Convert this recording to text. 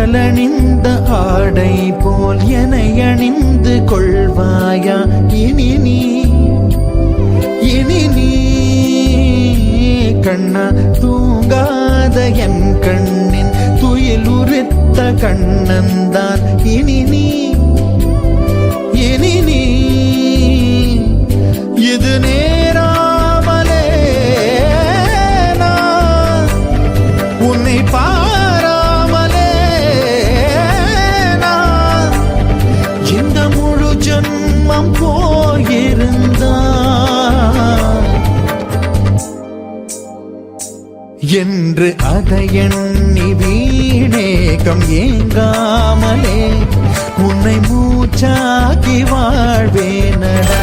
உடலணிந்த ஆடை போல் என அணிந்து கொள்வாயா இனி நீ கண்ணா தூங்காத என் கண்ணின் துயில் உரித்த கண்ணந்தான் இனி நீ இது நேராமலே நான் உன்னை பாராமலே நான் இந்த முழு ஜன்மம் போயிருந்தான் என்று அதை எண்ணி வீணேகம் ஏங்காமலே உன்னை மூச்சாக்கி வாழ்வேனடா.